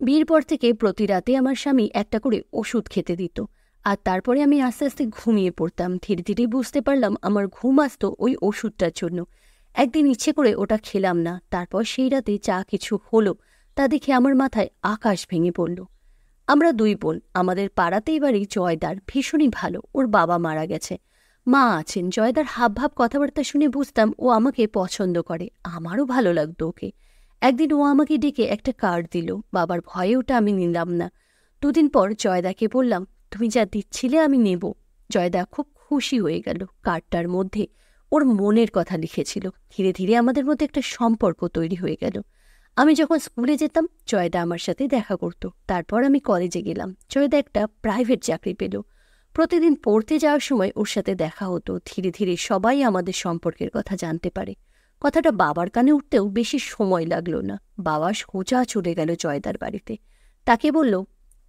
বিয়ের পর থেকে প্রতি রাতে আমার স্বামী একটা করে ওষুধ খেতে দিত, আর তারপরে আমি আস্তে আস্তে ঘুমিয়ে পড়তাম। ধীরে ধীরে বুঝতে পারলাম আমার ঘুম আসতো ওই ওষুধটার জন্য। একদিন ইচ্ছে করে ওটা খেলাম না, তারপর সেই রাতে যা কিছু হলো তা দেখে আমার মাথায় আকাশ ভেঙে পড়ল। আমরা দুই বোন, আমাদের পাড়াতেই বাড়ি জয়দার, ভীষণই ভালো। ওর বাবা মারা গেছে, মা আছেন। জয়দার হাবভাব কথাবার্তা শুনে বুঝতাম ও আমাকে পছন্দ করে, আমারও ভালো লাগতো ওকে। একদিন ও আমাকে ডেকে একটা কার্ড দিল, বাবার ভয়ে ওটা আমি নিলাম না। দুদিন পর জয়দাকে বললাম, তুমি যা দিচ্ছিলে আমি নেব। জয়দা খুব খুশি হয়ে গেল। কার্ডটার মধ্যে ওর মনের কথা লিখেছিল। ধীরে ধীরে আমাদের মধ্যে একটা সম্পর্ক তৈরি হয়ে গেল। আমি যখন স্কুলে যেতাম জয়দা আমার সাথে দেখা করত। তারপর আমি কলেজে গেলাম, জয়দা একটা প্রাইভেট চাকরি পেল। প্রতিদিন পড়তে যাওয়ার সময় ওর সাথে দেখা হতো। ধীরে ধীরে সবাই আমাদের সম্পর্কের কথা জানতে পারে। কথাটা বাবার কানে উঠতেও বেশি সময় লাগলো না। বাবা সোজা চলে গেল জয়দার বাড়িতে। তাকে বলল,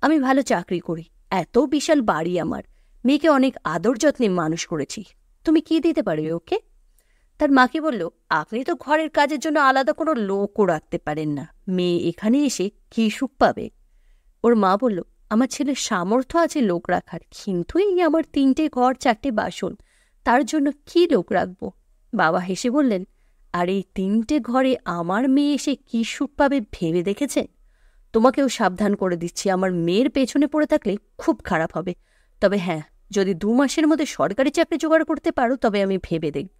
আমি ভালো চাকরি করি, এত বিশাল বাড়ি আমার, মেয়েকে অনেক আদর যত্নে মানুষ করেছি, তুমি কি দিতে পারবে ওকে? তার মাকে বলল, আপনি তো ঘরের কাজের জন্য আলাদা কোনো লোকও রাখতে পারেন না, মেয়ে এখানে এসে কি সুখ পাবে? ওর মা বলল, আমার ছেলের সামর্থ্য আছে লোক রাখার, কিন্তু এই আমার 3টে ঘর 4টে বাসন, তার জন্য কি লোক রাখবো? বাবা হেসে বললেন, আর এই 3টে ঘরে আমার মেয়ে এসে কি সুখ পাবে ভেবে দেখেছেন? তোমাকেও সাবধান করে দিচ্ছি, আমার মেয়ের পেছনে পড়ে থাকলে খুব খারাপ হবে। তবে হ্যাঁ, যদি 2 মাসের মধ্যে সরকারি চাকরি জোগাড় করতে পারো তবে আমি ভেবে দেখব।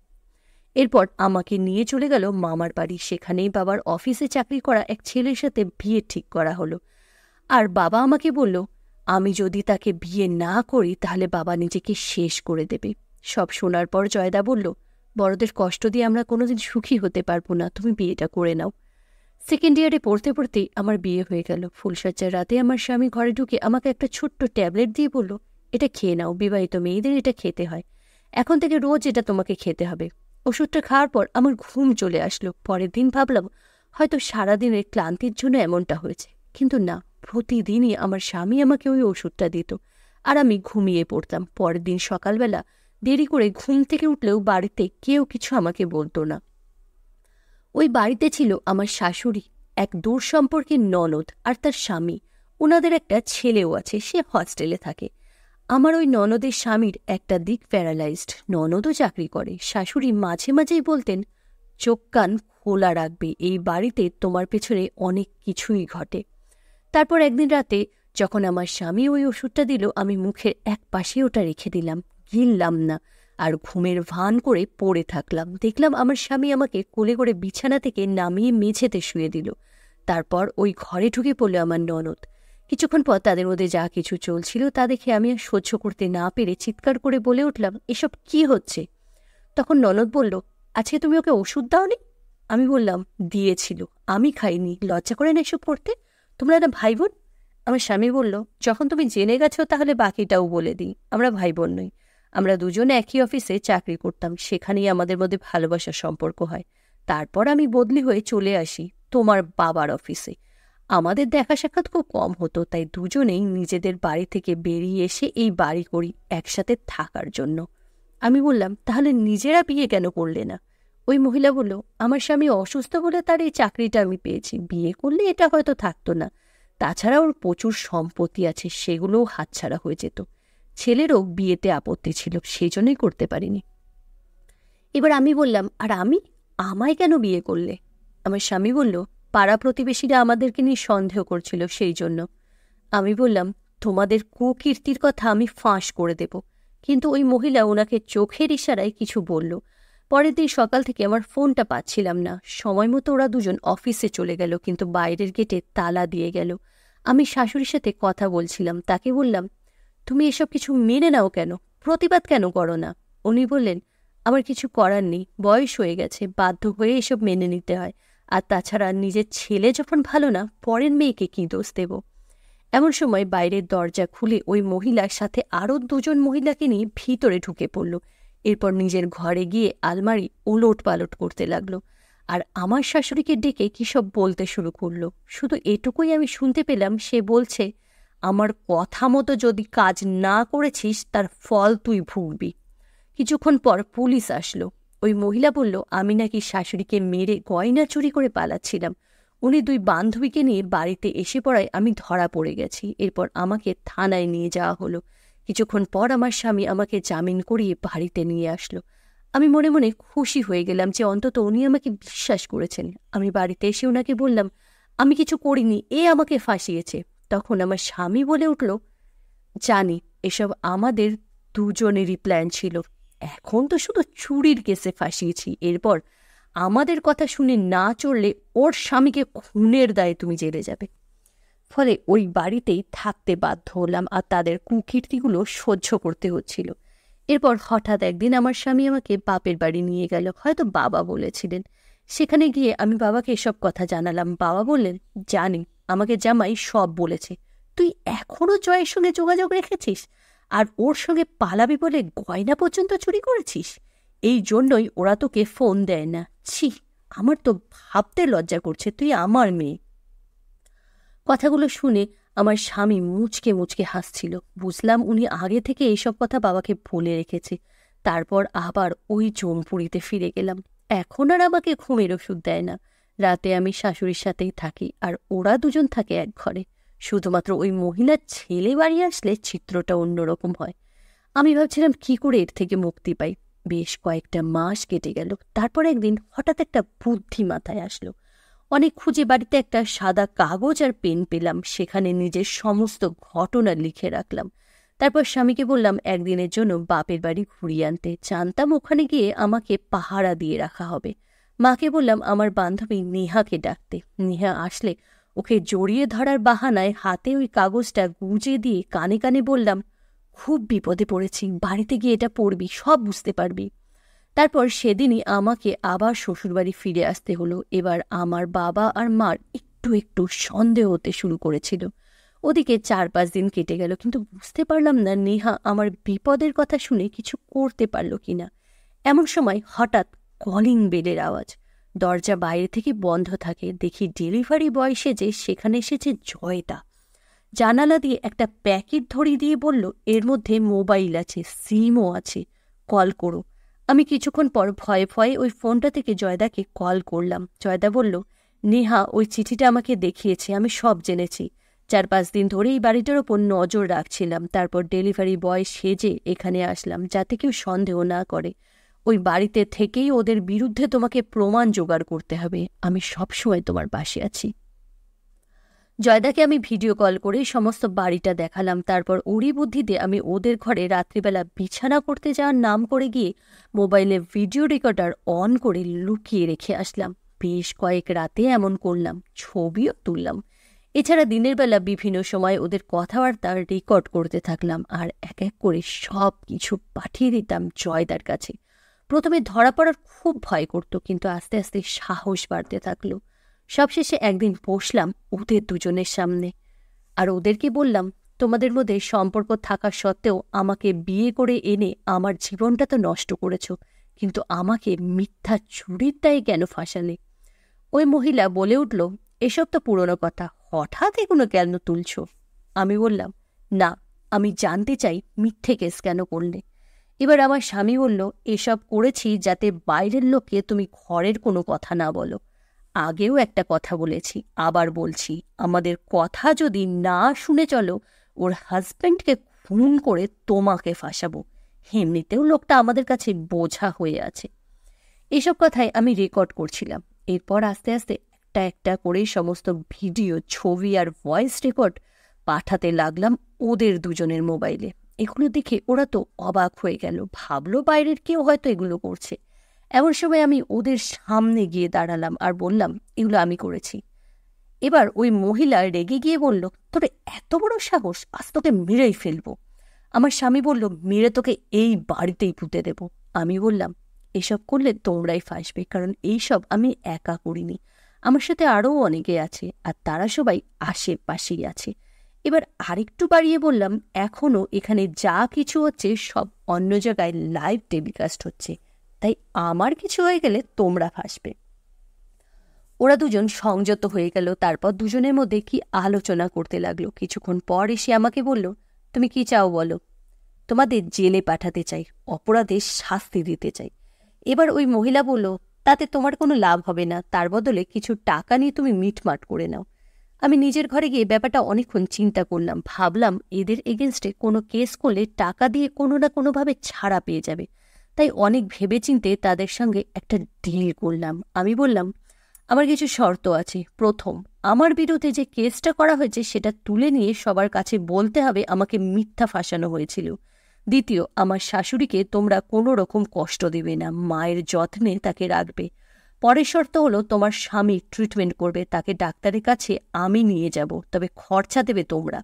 এরপর আমাকে নিয়ে চলে গেল মামার বাড়ি। সেখানেই বাবার অফিসে চাকরি করা এক ছেলের সাথে বিয়ে ঠিক করা হলো। আর বাবা আমাকে বলল, আমি যদি তাকে বিয়ে না করি তাহলে বাবা নিজেকে শেষ করে দেবে। সব শোনার পর জয়দা বলল, বড়দের কষ্ট দিয়ে আমরা কোনোদিন সুখী হতে পারবো না, তুমি বিয়েটা করে নাও। সেকেন্ড ইয়ারে পড়তে পড়তেই আমার বিয়ে হয়ে গেল। ফুলসজ্জার রাতে আমার স্বামী ঘরে ঢুকে আমাকে একটা ছোট্ট ট্যাবলেট দিয়ে বলল, এটা খেয়ে নাও, বিবাহিত মেয়েদের এটা খেতে হয়, এখন থেকে রোজ এটা তোমাকে খেতে হবে। ওষুধটা খাওয়ার পর আমার ঘুম চলে আসলো। পরের দিন ভাবলাম হয়তো সারাদিনের ক্লান্তির জন্য এমনটা হয়েছে, কিন্তু না, প্রতিদিনই আমার স্বামী আমাকে ওই ওষুধটা দিত আর আমি ঘুমিয়ে পড়তাম। পরের দিন সকালবেলা দেরি করে ঘুম থেকে উঠলেও বাড়িতে কেউ কিছু আমাকে বলতো না। ওই বাড়িতে ছিল আমার শাশুড়ি, এক দূর সম্পর্কের ননদ আর তার স্বামী। ওনাদের একটা ছেলেও আছে, সে হস্টেলে থাকে। আমার ওই ননদের স্বামীর একটা দিক প্যারালাইজড, ননদও চাকরি করে। শাশুড়ি মাঝে মাঝেই বলতেন, চোখ কান খোলা রাখবে, এই বাড়িতে তোমার পেছনে অনেক কিছুই ঘটে। তারপর একদিন রাতে যখন আমার স্বামী ওই ওষুধটা দিল, আমি মুখের এক পাশে ওটা রেখে দিলাম, গিললাম না, আর ঘুমের ভান করে পড়ে থাকলাম। দেখলাম আমার স্বামী আমাকে কোলে করে বিছানা থেকে নামিয়ে মেঝেতে শুয়ে দিল। তারপর ওই ঘরে ঢুকে পড়ল আমার ননদ। কিছুক্ষণ পর তাদের মধ্যে যা কিছু চলছিল তা দেখে আমি আর সহ্য করতে না পেরে চিৎকার করে বলে উঠলাম, এসব কি হচ্ছে? তখন ননদ বলল, আজকে তুমি ওকে ওষুধ দাওনি? আমি বললাম, দিয়েছিল, আমি খাইনি, লজ্জা করে না এসব করতে, তোমরা না ভাই বোন? আমার স্বামী বলল, যখন তুমি জেনে গেছো তাহলে বাকিটাও বলে দিই, আমরা ভাই বোন নই, আমরা দুজনে একই অফিসে চাকরি করতাম, সেখানেই আমাদের মধ্যে ভালোবাসার সম্পর্ক হয়। তারপর আমি বদলি হয়ে চলে আসি তোমার বাবার অফিসে। আমাদের দেখা সাক্ষাৎ খুব কম হতো, তাই দুজনেই নিজেদের বাড়ি থেকে বেরিয়ে এসে এই বাড়ি করি একসাথে থাকার জন্য। আমি বললাম, তাহলে নিজেরা বিয়ে কেন করলে না? ওই মহিলা বলল, আমার স্বামী অসুস্থ বলে তার এই চাকরিটা আমি পেয়েছি, বিয়ে করলে এটা হয়তো থাকতো না, তাছাড়া ওর প্রচুর সম্পত্তি আছে, সেগুলোও হাতছাড়া হয়ে যেত। ছেলেরও বিয়েতে আপত্তি ছিল, সেই জন্যই করতে পারিনি। এবার আমি বললাম, আর আমি, আমায় কেন বিয়ে করলে? আমার স্বামী বলল, পাড়া প্রতিবেশীরা আমাদেরকে নিয়ে সন্দেহ করছিল, সেই জন্য। আমি বললাম, তোমাদের কুকীর্তির কথা আমি ফাঁস করে দেব। কিন্তু ওই মহিলা ওনাকে চোখের ইশারায় কিছু বলল। পরের দিন সকাল থেকে আমার ফোনটা পাচ্ছিলাম না। সময় মতো ওরা দুজন অফিসে চলে গেল, কিন্তু বাইরের গেটে তালা দিয়ে গেল। আমি শাশুড়ির সাথে কথা বলছিলাম, তাকে বললাম, তুমি এসব কিছু মেনে নাও কেন, প্রতিবাদ কেন করো না? উনি বললেন, আমার কিছু করার নেই, বয়স হয়ে গেছে, বাধ্য হয়ে এসব মেনে নিতে হয়, আর তাছাড়া নিজের ছেলে যখন ভালো না, পরের মেয়েকে কি দোষ দেব? এমন সময় বাইরের দরজা খুলে ওই মহিলার সাথে আরও 2জন মহিলাকে নিয়ে ভিতরে ঢুকে পড়ল। এরপর নিজের ঘরে গিয়ে আলমারি ওলট পালট করতে লাগলো, আর আমার শাশুড়িকে ডেকে কী সব বলতে শুরু করলো। শুধু এটুকুই আমি শুনতে পেলাম, সে বলছে, আমার কথা মতো যদি কাজ না করেছিস তার ফল তুই ভুগবি। কিছুক্ষণ পর পুলিশ আসলো। ওই মহিলা বলল, আমি নাকি শাশুড়িকে মেরে গয়না চুরি করে পালাচ্ছিলাম। উনি 2 বান্ধবীকে নিয়ে বাড়িতে এসে পড়ায় আমি ধরা পড়ে গেছি। এরপর আমাকে থানায় নিয়ে যাওয়া হলো। কিছুক্ষণ পর আমার স্বামী আমাকে জামিন করিয়ে বাড়িতে নিয়ে আসলো। আমি মনে মনে খুশি হয়ে গেলাম যে অন্তত উনি আমাকে বিশ্বাস করেছেন। আমি বাড়িতে এসে ওনাকে বললাম, আমি কিছু করিনি, এ আমাকে ফাঁসিয়েছে। তখন আমার স্বামী বলে উঠল, জানি এসব আমাদের দুজনেরই প্ল্যান ছিল। এখন তো শুধু চুরির কেসে ফাঁসিয়েছি, এরপর আমাদের কথা শুনে না চললে ওর স্বামীকে খুনের দায়ে তুমি জেলে যাবে। ফলে ওই বাড়িতেই থাকতে বাধ্য হলাম আর তাদের কুকীর্তিগুলো সহ্য করতে হচ্ছিল। এরপর হঠাৎ একদিন আমার স্বামী আমাকে বাপের বাড়ি নিয়ে গেল, হয়তো বাবা বলেছিলেন। সেখানে গিয়ে আমি বাবাকে এসব কথা জানালাম। বাবা বললেন, জানি আমাকে জামাই সব বলেছে, তুই এখনো জয়ের সঙ্গে যোগাযোগ রেখেছিস আর ওর সঙ্গে পালাবি বলে গয়না পর্যন্ত চুরি করেছিস। এই জন্যই ওরা তোকে ফোন দেয় না। ছি, আমার তো ভাবতে লজ্জা করছে তুই আমার মেয়ে। কথাগুলো শুনে আমার স্বামী মুচকে মুচকে হাসছিল। বুঝলাম উনি আগে থেকে এইসব কথা বাবাকে বলে রেখেছে। তারপর আবার ওই জমপুরিতে ফিরে গেলাম। এখন আর আমাকে ঘুমের ওষুধ দেয় না। রাতে আমি শাশুড়ির সাথেই থাকি আর ওরা দুজন থাকে এক ঘরে। শুধুমাত্র ওই মহিলার ছেলে বাড়ি আসলে চিত্রটা অন্যরকম হয়। আমি ভাবছিলাম কি করে এর থেকে মুক্তি পাই। বেশ কয়েকটা মাস কেটে গেল। তারপর একদিন হঠাৎ একটা বুদ্ধি মাথায় আসলো। অনেক খুঁজে বাড়িতে একটা সাদা কাগজ আর পেন পেলাম। সেখানে নিজের সমস্ত ঘটনা লিখে রাখলাম। তারপর স্বামীকে বললাম একদিনের জন্য বাপের বাড়ি ঘুরিয়ে আনতে। জানতাম ওখানে গিয়ে আমাকে পাহারা দিয়ে রাখা হবে। মাকে বললাম আমার বান্ধবী নেহাকে ডাকতে। নেহা আসলে ওকে জড়িয়ে ধরার বাহানায় হাতে ওই কাগজটা গুজে দিয়ে কানে কানে বললাম, খুব বিপদে পড়েছি, বাড়িতে গিয়ে এটা পড়বি, সব বুঝতে পারবি। তারপর সেদিনই আমাকে আবার শ্বশুরবাড়ি ফিরে আসতে হলো। এবার আমার বাবা আর মার একটু একটু সন্দেহ হতে শুরু করেছিল। ওদিকে 4-5 দিন কেটে গেল, কিন্তু বুঝতে পারলাম না নেহা আমার বিপদের কথা শুনে কিছু করতে পারল কিনা। এমন সময় হঠাৎ কলিং বেলের আওয়াজ। দরজা বাইরে থেকে বন্ধ থাকে। দেখি ডেলিভারি বয় সেজে সেখানে এসেছে জয়দা। জানালা দিয়ে একটা প্যাকেট ধরিয়ে দিয়ে বলল, এর মধ্যে মোবাইল আছে, সিমও আছে, কল করো। আমি কিছুক্ষণ পর ভয়ে ভয়ে ওই ফোনটা থেকে জয়দাকে কল করলাম। জয়দা বলল, নেহা ওই চিঠিটা আমাকে দেখিয়েছে, আমি সব জেনেছি। 4-5 দিন ধরে এই বাড়িটার ওপর নজর রাখছিলাম। তারপর ডেলিভারি বয় সেজে এখানে আসলাম যাতে কেউ সন্দেহ না করে। ওই বাড়িতে থেকেই ওদের বিরুদ্ধে তোমাকে প্রমাণ জোগাড় করতে হবে। আমি সবসময় তোমার পাশে আছি। জয়দাকে আমি ভিডিও কল করে সমস্ত বাড়িটা দেখালাম। তারপর ওরই বুদ্ধিতে আমি ওদের ঘরে রাত্রিবেলা বিছানা করতে যাওয়ার নাম করে গিয়ে মোবাইলে ভিডিও রেকর্ডার অন করে লুকিয়ে রেখে আসলাম। বেশ কয়েক রাতে এমন করলাম, ছবিও তুললাম। এছাড়া দিনের বেলা বিভিন্ন সময় ওদের কথাবার্তা রেকর্ড করতে থাকলাম আর এক এক করে সব কিছু পাঠিয়ে দিতাম জয়দার কাছে। প্রথমে ধরা পড়ার খুব ভয় করত, কিন্তু আস্তে আস্তে সাহস বাড়তে থাকলো। সবশেষে একদিন বসলাম ওদের দুজনের সামনে আর ওদেরকে বললাম, তোমাদের মধ্যে সম্পর্ক থাকা সত্ত্বেও আমাকে বিয়ে করে এনে আমার জীবনটা তো নষ্ট করেছ, কিন্তু আমাকে মিথ্যা চুরির দায়ে কেন ফাঁসালে? ওই মহিলা বলে উঠল, এসব তো পুরনো কথা, হঠাৎ এগুলো কেন তুলছ? আমি বললাম, না, আমি জানতে চাই মিথ্যে কেস কেন করলে। এবার আমার স্বামী বলল, এসব করেছি যাতে বাইরের লোককে তুমি ঘরের কোনো কথা না বলো। আগেও একটা কথা বলেছি, আবার বলছি, আমাদের কথা যদি না শুনে চলো, ওর হাজব্যান্ডকে খুন করে তোমাকে ফাঁসাবো। এমনিতেও লোকটা আমাদের কাছে বোঝা হয়ে আছে। এইসব কথাই আমি রেকর্ড করছিলাম। এরপর আস্তে আস্তে একটা একটা করে সমস্ত ভিডিও, ছবি আর ভয়েস রেকর্ড পাঠাতে লাগলাম ওদের দুজনের মোবাইলে। এগুলো দেখে ওরা তো অবাক হয়ে গেল, ভাবলো বাইরের কেউ হয়তো এগুলো করছে। এমন সময় আমি ওদের সামনে গিয়ে দাঁড়ালাম আর বললাম, এগুলো আমি করেছি। এবার ওই মহিলা রেগে গিয়ে বলল, তোর এত বড় সাহস, আজ তোকে মেরেই ফেলবো। আমার স্বামী বলল, মেরে তোকে এই বাড়িতেই পুঁতে দেব। আমি বললাম, এসব করলে তোমরাই ফাঁসবে, কারণ এইসব আমি একা করিনি, আমার সাথে আরও অনেকে আছে আর তারা সবাই আশেপাশেই আছে। এবার আরেকটু বাড়িয়ে বললাম, এখনও এখানে যা কিছু হচ্ছে সব অন্য জায়গায় লাইভ টেলিকাস্ট হচ্ছে, তাই আমার কিছু হয়ে গেলে তোমরা ফাঁসবে। ওরা দুজন সংযত হয়ে গেল। তারপর দুজনের মধ্যে কি আলোচনা করতে লাগলো। কিছুক্ষণ পর এসে আমাকে বলল, তুমি কি চাও বলো? তোমাদের জেলে পাঠাতে চাই, অপরাধের শাস্তি দিতে চাই। এবার ওই মহিলা বলল, তাতে তোমার কোনো লাভ হবে না, তার বদলে কিছু টাকা নিয়ে তুমি মিটমাট করে নাও। আমি নিজের ঘরে গিয়ে ব্যাপারটা অনেকক্ষণ চিন্তা করলাম, ভাবলাম এদের এগেনস্টে কোনো কেস করলে টাকা দিয়ে কোনো না কোনোভাবে ছাড়া পেয়ে যাবে। তাই অনেক ভেবেচিন্তে তাদের সঙ্গে একটা ডিল করলাম। আমি বললাম, আমার কিছু শর্ত আছে। প্রথম, আমার বিরুদ্ধে যে কেসটা করা হয়েছে সেটা তুলে নিয়ে সবার কাছে বলতে হবে আমাকে মিথ্যা ফাঁসানো হয়েছিল। দ্বিতীয়, আমার শাশুড়িকে তোমরা কোনো রকম কষ্ট দেবে না, মায়ের যত্নে তাকে রাখবে। পরের শর্ত হলো তোমার স্বামী ট্রিটমেন্ট করবে, তাকে ডাক্তারের কাছে আমি নিয়ে যাব, তবে খরচা দেবে তোমরা।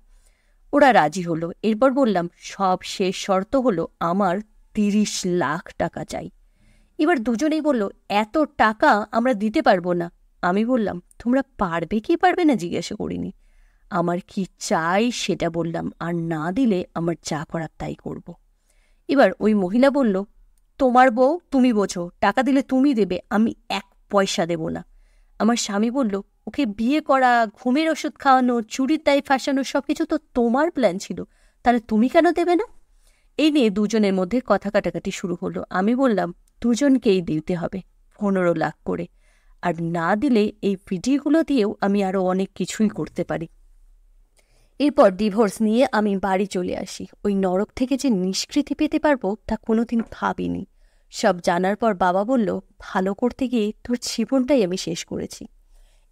ওরা রাজি হলো। এরপর বললাম, সব শেষ শর্ত হলো আমার 30 লাখ টাকা চাই। এবার দুজনেই বলল, এত টাকা আমরা দিতে পারবো না। আমি বললাম, তোমরা পারবে কি পারবে না জিজ্ঞাসা করিনি, আমার কি চাই সেটা বললাম, আর না দিলে আমার যা করার তাই করব। এবার ওই মহিলা বলল, তোমার বউ, তুমি বোঝো, টাকা দিলে তুমি দেবে, আমি 1 পয়সা দেব না। আমার স্বামী বলল, ওকে বিয়ে করা, ঘুমের ওষুধ খাওয়ানো, চুরির দায় ফাঁসানো সবকিছু তো তোমার প্ল্যান ছিল, তাহলে তুমি কেন দেবে না? এই নিয়ে দুজনের মধ্যে কথা কাটাকাটি শুরু হলো। আমি বললাম, দুজনকেই দিতে হবে 15 লাখ করে, আর না দিলে এই ভিডিওগুলো দিয়েও আমি আরও অনেক কিছুই করতে পারি। এরপর ডিভোর্স নিয়ে আমি বাড়ি চলে আসি। ওই নরক থেকে যে নিষ্কৃতি পেতে পারবো তা কোনোদিন ভাবিনি। সব জানার পর বাবা বলল, ভালো করতে গিয়ে তোর জীবনটাই আমি শেষ করেছি।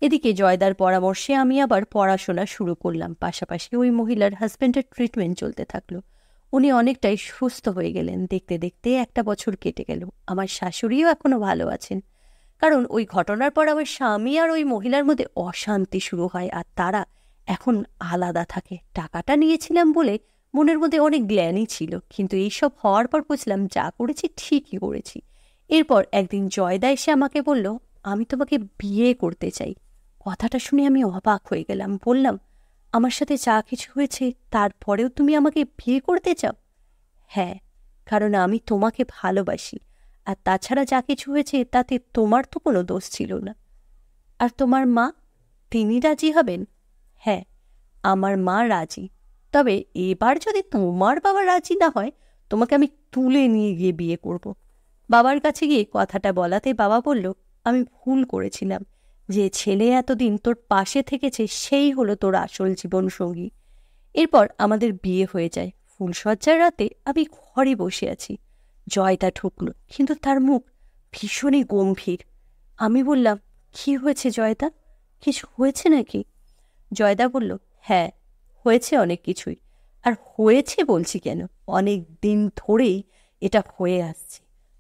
এদিকে জয়দার পরামর্শে আমি আবার পড়াশোনা শুরু করলাম, পাশাপাশি ওই মহিলার হাজব্যান্ডের ট্রিটমেন্ট চলতে থাকলো। উনি অনেকটাই সুস্থ হয়ে গেলেন। দেখতে দেখতে 1 বছর কেটে গেল। আমার শাশুড়িও এখনো ভালো আছেন, কারণ ওই ঘটনার পর আমার স্বামী আর ওই মহিলার মধ্যে অশান্তি শুরু হয়, আর তারা এখন আলাদা থাকে। টাকাটা নিয়েছিলাম বলে মনের মধ্যে অনেক গ্ল্যানি ছিল, কিন্তু এইসব হওয়ার পর বুঝলাম যা করেছি ঠিকই করেছি। এরপর একদিন জয়দা এসে আমাকে বলল, আমি তোমাকে বিয়ে করতে চাই। কথাটা শুনে আমি অবাক হয়ে গেলাম। বললাম, আমার সাথে যা কিছু হয়েছে তারপরেও তুমি আমাকে বিয়ে করতে চাও? হ্যাঁ, কারণ আমি তোমাকে ভালোবাসি, আর তাছাড়া যা কিছু হয়েছে তাতে তোমার তো কোনো দোষ ছিল না। আর তোমার মা, তিনি রাজি হবেন? হ্যাঁ, আমার মা রাজি। তবে এবার যদি তোমার বাবা রাজি না হয়, তোমাকে আমি তুলে নিয়ে গিয়ে বিয়ে করব। বাবার কাছে গিয়ে কথাটা বলাতে বাবা বলল, আমি ভুল করেছিলাম। যে ছেলে এতদিন তোর পাশে থেকেছে সেই হলো তোর আসল জীবনসঙ্গী। এরপর আমাদের বিয়ে হয়ে যায়। ফুলশয্যার রাতে আমি ঘরে বসে আছি। জয়দা ঢুকল, কিন্তু তার মুখ ভীষণই গম্ভীর। আমি বললাম, কি হয়েছে জয়দা, কিছু হয়েছে নাকি? জয়দা বলল, হ্যাঁ, হয়েছে অনেক কিছুই। আর হয়েছে বলছি কেন, অনেক দিন ধরেই এটা হয়ে আসছে।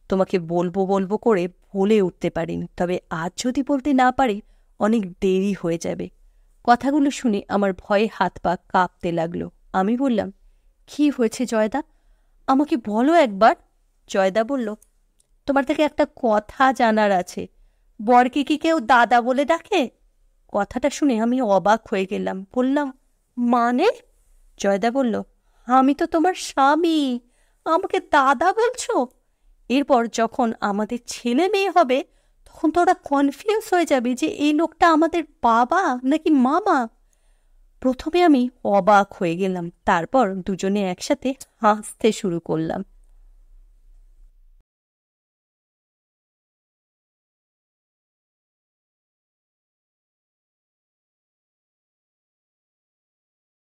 তোমাকে বলবো বলবো করে বলে উঠতে পারিনি, তবে আজ যদি বলতে না পারি অনেক দেরি হয়ে যাবে। কথাগুলো শুনে আমার ভয়ে হাত পা কাঁপতে লাগলো। আমি বললাম, কি হয়েছে জয়দা, আমাকে বলো একবার। জয়দা বলল, তোমার থেকে একটা কথা জানার আছে। বরকে কি কেউ দাদা বলে ডাকে? কথাটা শুনে আমি অবাক হয়ে গেলাম। বললাম, মানে? জয়দা বলল, আমি তো তোমার স্বামী, আমাকে দাদা বলছো? এরপর যখন আমাদের ছেলে মেয়ে হবে তখন তো ওরা কনফিউজ হয়ে যাবে যে এই লোকটা আমাদের বাবা নাকি মামা। প্রথমে আমি অবাক হয়ে গেলাম, তারপর দুজনে একসাথে হাসতে শুরু করলাম।